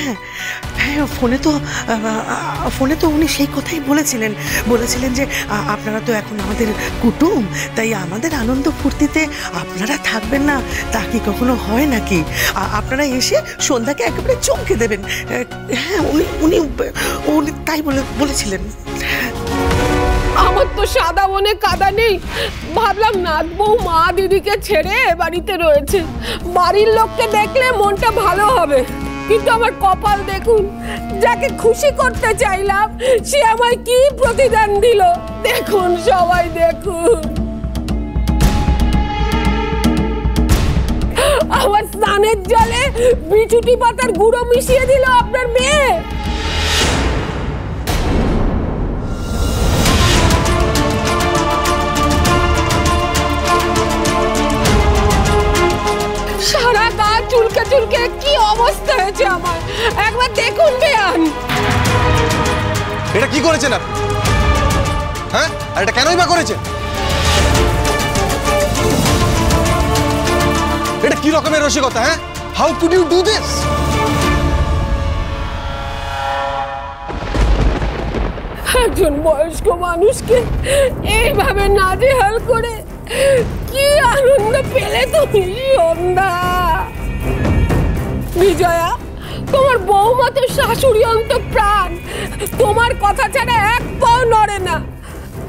হ্যাঁ হ্যাঁ, ফোনে তো উনি সেই কথাই বলেছিলেন যে আপনারা তো এখন আমাদের কুটুম, তাই আমাদের আনন্দ ফুর্তিতে আপনারা থাকবেন না তা কি কখনো হয় নাকি? আপনারা এসে সন্ধ্যাকে একেবারে চমকে দেবেন। হ্যাঁ, উনি তাই বলেছিলেন। আমার তো সাদা মনে কাদা নেই, ভাবলাম নাথ বউ মা দিদিকে ছেড়ে বাড়িতে রয়েছে, বাড়ির লোককে দেখলে মনটা ভালো হবে। কিন্তু আমার কপাল দেখুন, যাকে খুশি করতে চাইলাম সে আমায় কি প্রতিদান দিল দেখুন, সবাই দেখুন। আমার স্নানের জলে বিছুটি পাতার গুঁড়ো মিশিয়ে দিল আপনার মেয়ে। সারা গা চুলকে চুলকে কি অবস্থা হয়েছে আমার, একবার দেখুন বেয়ান। এটা কি করেছেন আপনি? হ্যাঁ, আর এটা কেনই বা করেছেন? এটা কি রকমের রসিকতা? হ্যাঁ, how could you do this? একজন বয়স্ক মানুষকে এইভাবে নাজেহাল করে কি আনন্দ পেলে তুমি সন্ধ্যা? বিজয়া, তোমার বৌমা তো শাশুড়ি অন্তঃপ্রাণ, তোমার কথা ছাড়া এক পাও নড়ে না।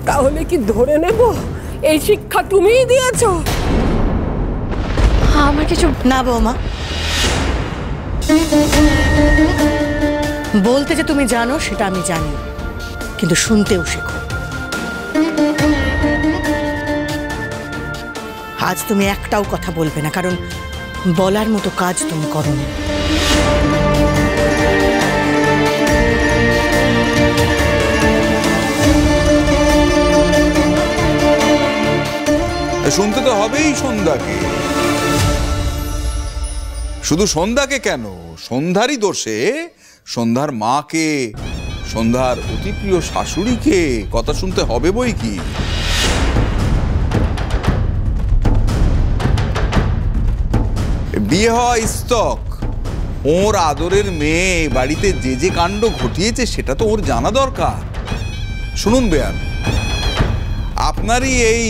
তাহলে কি ধরে নেব এই শিক্ষা তুমিই দিয়েছো? আমার কিছু না বৌমা, বলতে যে তুমি জানো সেটা আমি জানি, কিন্তু শুনতেও শেখো। আজ তুমি একটাও কথা বলবে না, কারণ বলার মতো কাজ তুমি করোনি। শুনতে তো হবেই সন্ধ্যাকে। শুধু সন্ধ্যাকে কেন, সন্ধ্যারই দোষে সন্ধ্যার মাকে, সন্ধ্যার অতি প্রিয় শাশুড়িকে কথা শুনতে হবে বই কি। বিয়ে হওয়া স্তক, ওর আদরের মেয়ে বাড়িতে যে যে কাণ্ড ঘটিয়েছে সেটা তো ওর জানা দরকার। শুনুন বেয়ান, আপনারই এই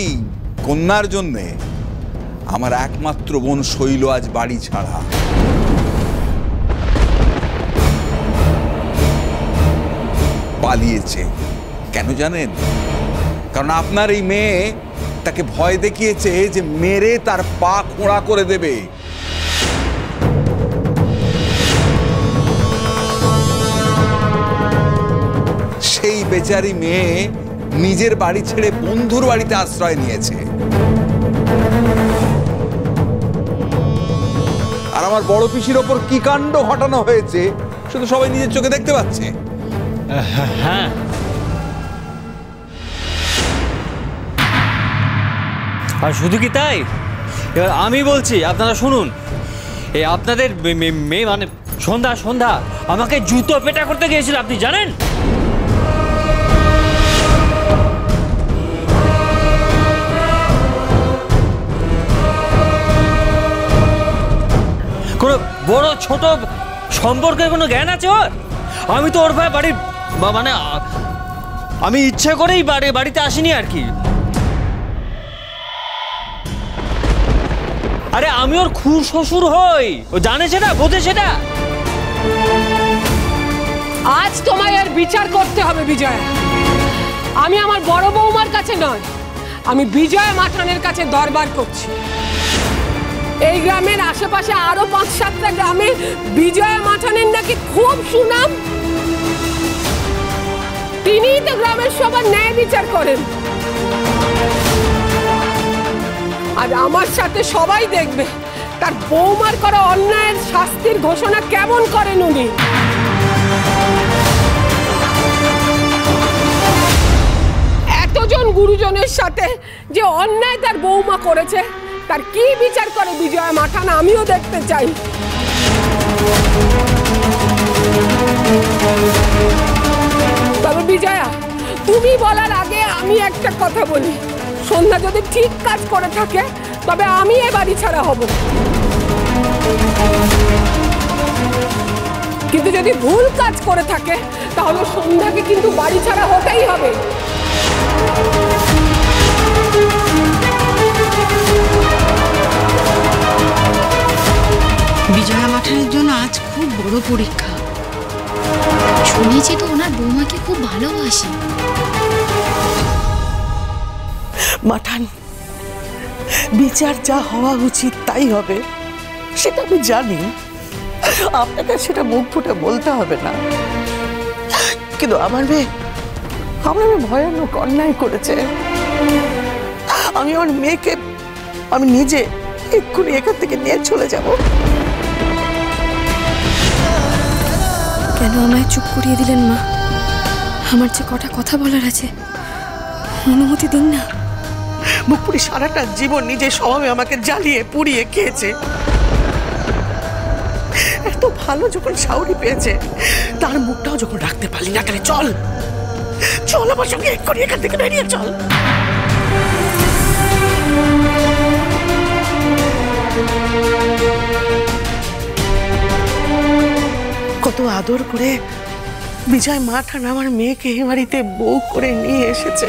কন্যার জন্যে আমার একমাত্র বোন শৈল আজ বাড়ি ছাড়া। পালিয়েছে কেন জানেন? কারণ আপনার এই মেয়ে তাকে ভয় দেখিয়েছে যে মেরে তার পা খোঁড়া করে দেবে। সেই বেচারি মেয়ে নিজের বাড়ি ছেড়ে বন্ধুর বাড়িতে আশ্রয় নিয়েছে। আর আমার বড় পিসির ওপর কি কাণ্ড ঘটানো হয়েছে শুধু সবাই নিজের চোখে দেখতে পাচ্ছে। হ্যাঁ, আর শুধু কি তাই, এবার আমি বলছি আপনারা শুনুন। এই আপনাদের মেয়ে মানে সন্ধ্যা আমাকে জুতো পেটা করতে গিয়েছিল, আপনি জানেন? কোনো বড় ছোট সম্পর্কের কোনো জ্ঞান আছে ওর? আমি তো ওর ভাই বাড়ির মানে আমি ইচ্ছে করেই বাড়িতে আসিনি আর কি। আরে আমি ওর খুব শ্বশুর হই, ও জানে সেটা, বোঝে সেটা। আজ তোমায় আর বিচার করতে হবে বিজয়া। আমি আমার বড় বৌমার কাছে নয়, আমি বিজয়া মাঠানের কাছে দরবার করছি। এই গ্রামের আশেপাশে আরো ৫-৭টা গ্রামে বিজয়া মাঠানের নাকি খুব সুনাম। তিনিই তো গ্রামের সবার ন্যায় বিচার করেন। আর আমার সাথে সবাই দেখবে তার বৌমার করা অন্যায়ের শাস্তির ঘোষণা কেমন করেন উনি। এতজন গুরুজনের সাথে যে অন্যায় তার বৌমা করেছে তার কি বিচার করে বিজয়া মাঠান, আমিও দেখতে চাই। তবে বিজয়া, তুমি বলার আগে আমি একটা কথা বলি, সন্ধ্যা যদি ঠিক কাজ করে থাকে তবে আমি এ বাড়ি ছাড়া হব। কিন্তু যদি ভুল কাজ করে থাকে তাহলে সন্ধ্যাকে কিন্তু বাড়ি ছাড়া হতেই হবে। বিজয়া মাঠানের জন্য আজ খুব বড় পরীক্ষা। শুনেছি তো ওনার বৌমাকে খুব ভালোবাসে। মাঠান, বিচার যা হওয়া উচিত তাই হবে, সেটা আমি জানি। আপনাকে সেটা মুখ ফুটে বলতে হবে না, কিন্তু আমার মেয়ে ভয়ানক অন্যায় করেছে। আমি আমার মেয়েকে আমি নিজে এক্ষুনি এখান থেকে নিয়ে চলে যাব। কেন আমায় চুপ করিয়ে দিলেন মা? আমার যে কটা কথা বলার আছে, অনুমতি দিন না। মুখপুরি সারাটা জীবন নিজের স্বভাবে আমাকে জ্বালিয়ে পুড়িয়ে খেয়েছে। এত ভালো যখন শাউরি পেয়েছে, তার মুখটাও যখন রাখতে পারলি না, তাহলে চল চল আমার সঙ্গে এক্ষুনি এখান থেকে বেরিয়ে চল। কত আদর করে বিজয় মাঠান আমার মেয়েকে এই বাড়িতে বউ করে নিয়ে এসেছে।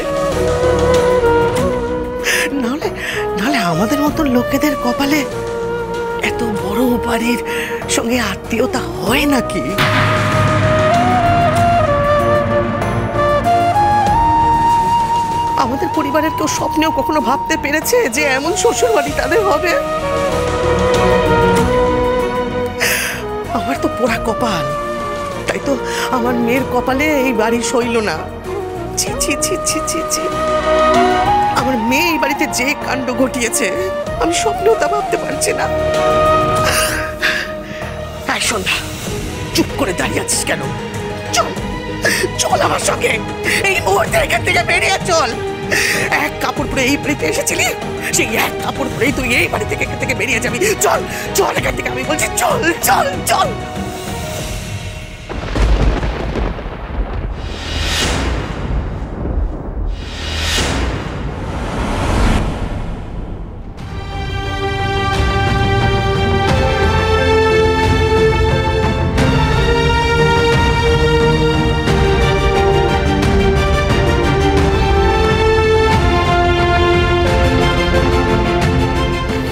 নাহলে আমাদের মতো লোকেদের কপালে এত বড় বাড়ির সঙ্গে আত্মীয়তা হয় নাকি? আমাদের পরিবারের কেউ স্বপ্নেও কখনো ভাবতে পেরেছে যে এমন শ্বশুর বাড়ি তাদের হবে? আমার তো পোড়া কপাল, তাই তো আমার মেয়ের কপালে এই বাড়ি সইল না। ছি ছি ছি ছি ছি ছি, আমার মেয়ে এই বাড়িতে যে কাণ্ড ঘটিয়েছে আমি স্বপ্নেও তা ভাবতে পারছি না। এই সন্ধ্যা, চুপ করে দাঁড়িয়ে আছিস কেন? চল চল আমার সঙ্গে, এই মুহূর্তে এখান থেকে বেরিয়ে চল। এক কাপড় পরে এই বাড়িতে এসেছিলি, সেই এক কাপড় পরেই তুই এই বাড়ি থেকে এখান থেকে বেরিয়ে যাবি। চল চল এখান থেকে, আমি বলছি চল চল চল।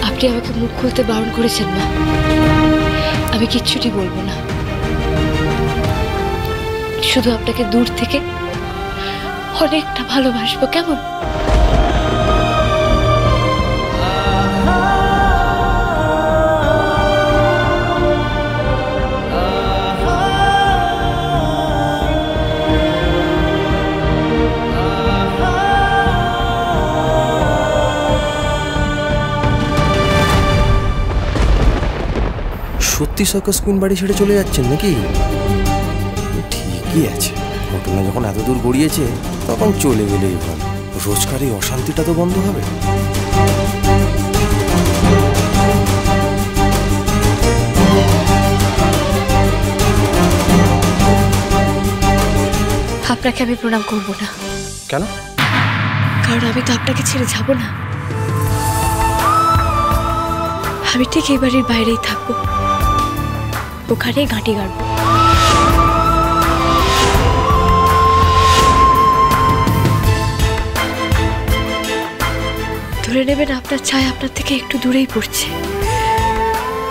আপনি আমাকে মুখ খুলতে বারণ করেছেন মা, আমি কিচ্ছুটি বলবো না। শুধু আপনাকে দূর থেকে অনেকটা ভালোবাসবো, কেমন? সত্যি সার্কাস কুইন বাড়ি ছেড়ে চলে যাচ্ছেন নাকি? ঠিকই আছে, ঘটনা যখন এত দূর গড়িয়েছে তখন চলে গেলেই ভালো। রোজকার এই অশান্তিটা তো বন্ধ হবে। আপনাকে আমি প্রণাম করব না। কেন? কারণ আমি তো আপনাকে ছেড়ে যাব না। আমি ঠিক এই বাড়ির বাইরেই থাকবো, ওখানেই ঘাঁটি গাড়ব। ধরে নেবেন আপনার ছায়া আপনার থেকে একটু দূরেই পড়ছে,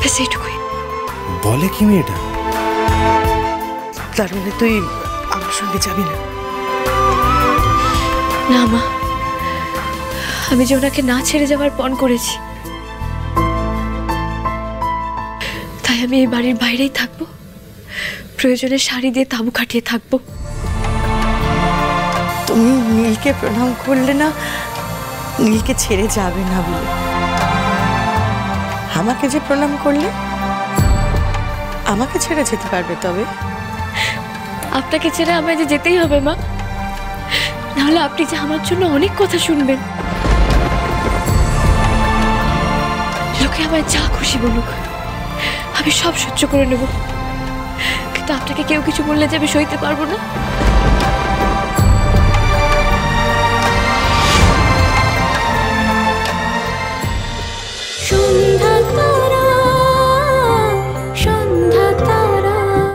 ব্যাস এইটুকুই। বলে কি মেয়েটা? তার মানে তুই আমার সঙ্গে যাবি না? না মা, আমি যে ওনাকে না ছেড়ে যাওয়ার পণ করেছি, তাই আমি এই বাড়ির বাইরেই থাকবো, প্রয়োজনে শাড়ি দিয়ে তাঁবু খাটিয়ে থাকবো। তুমি নীলকে প্রণাম করলে না নীলকে ছেড়ে যাবে না বলে, আমাকে যে প্রণাম করলে আমাকে ছেড়ে যেতে পারবে? তবে আপনাকে ছেড়ে আমায় যে যেতেই হবে মা, নাহলে আপনি যে আমার জন্য অনেক কথা শুনবেন। লোকে আমায় যা খুশি বলুক, আমি সব সহ্য করে নেব, কিন্তু আপনাকে কেউ কিছু বললে যে আমি সইতে পারবো না।